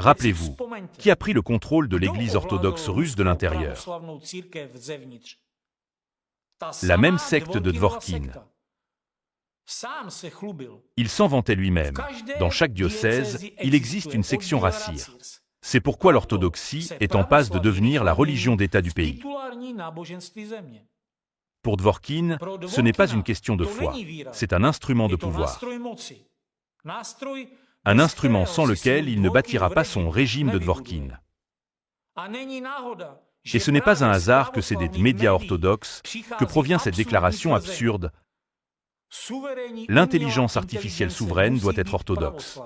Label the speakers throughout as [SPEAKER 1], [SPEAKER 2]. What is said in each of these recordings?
[SPEAKER 1] Rappelez-vous, qui a pris le contrôle de l'Église orthodoxe russe de l'intérieur? La même secte de Dvorkin. Il s'en vantait lui-même. Dans chaque diocèse, il existe une section rassir. C'est pourquoi l'orthodoxie est en passe de devenir la religion d'État du pays. Pour Dvorkin, ce n'est pas une question de foi, c'est un instrument de pouvoir. Un instrument sans lequel il ne bâtira pas son régime de Dvorkin. Et ce n'est pas un hasard que c'est des médias orthodoxes que provient cette déclaration absurde. L'intelligence artificielle souveraine doit être orthodoxe.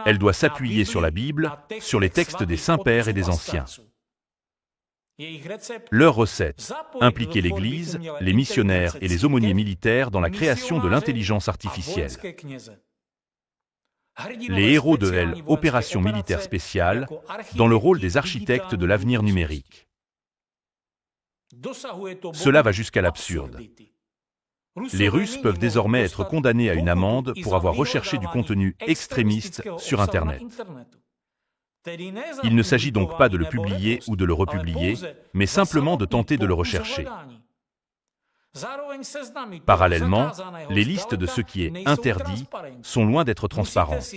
[SPEAKER 1] Elle doit s'appuyer sur la Bible, sur les textes des saints-pères et des anciens. Leur recette, impliquer l'Église, les missionnaires et les aumôniers militaires dans la création de l'intelligence artificielle. Les héros de l'opération militaire spéciale, dans le rôle des architectes de l'avenir numérique. Cela va jusqu'à l'absurde. Les Russes peuvent désormais être condamnés à une amende pour avoir recherché du contenu extrémiste sur Internet. Il ne s'agit donc pas de le publier ou de le republier, mais simplement de tenter de le rechercher. Parallèlement, les listes de ce qui est interdit sont loin d'être transparentes.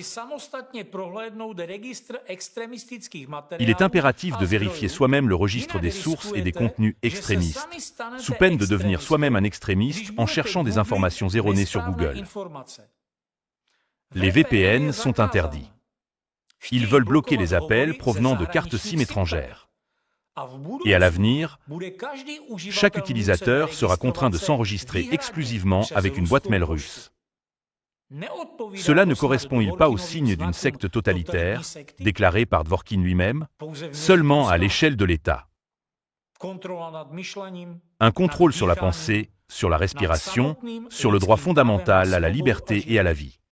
[SPEAKER 1] Il est impératif de vérifier soi-même le registre des sources et des contenus extrémistes, sous peine de devenir soi-même un extrémiste en cherchant des informations erronées sur Google. Les VPN sont interdits. Ils veulent bloquer les appels provenant de cartes SIM étrangères. Et à l'avenir, chaque utilisateur sera contraint de s'enregistrer exclusivement avec une boîte mail russe. Cela ne correspond-il pas au signe d'une secte totalitaire, déclarée par Dvorkin lui-même, seulement à l'échelle de l'État? Un contrôle sur la pensée, sur la respiration, sur le droit fondamental à la liberté et à la vie.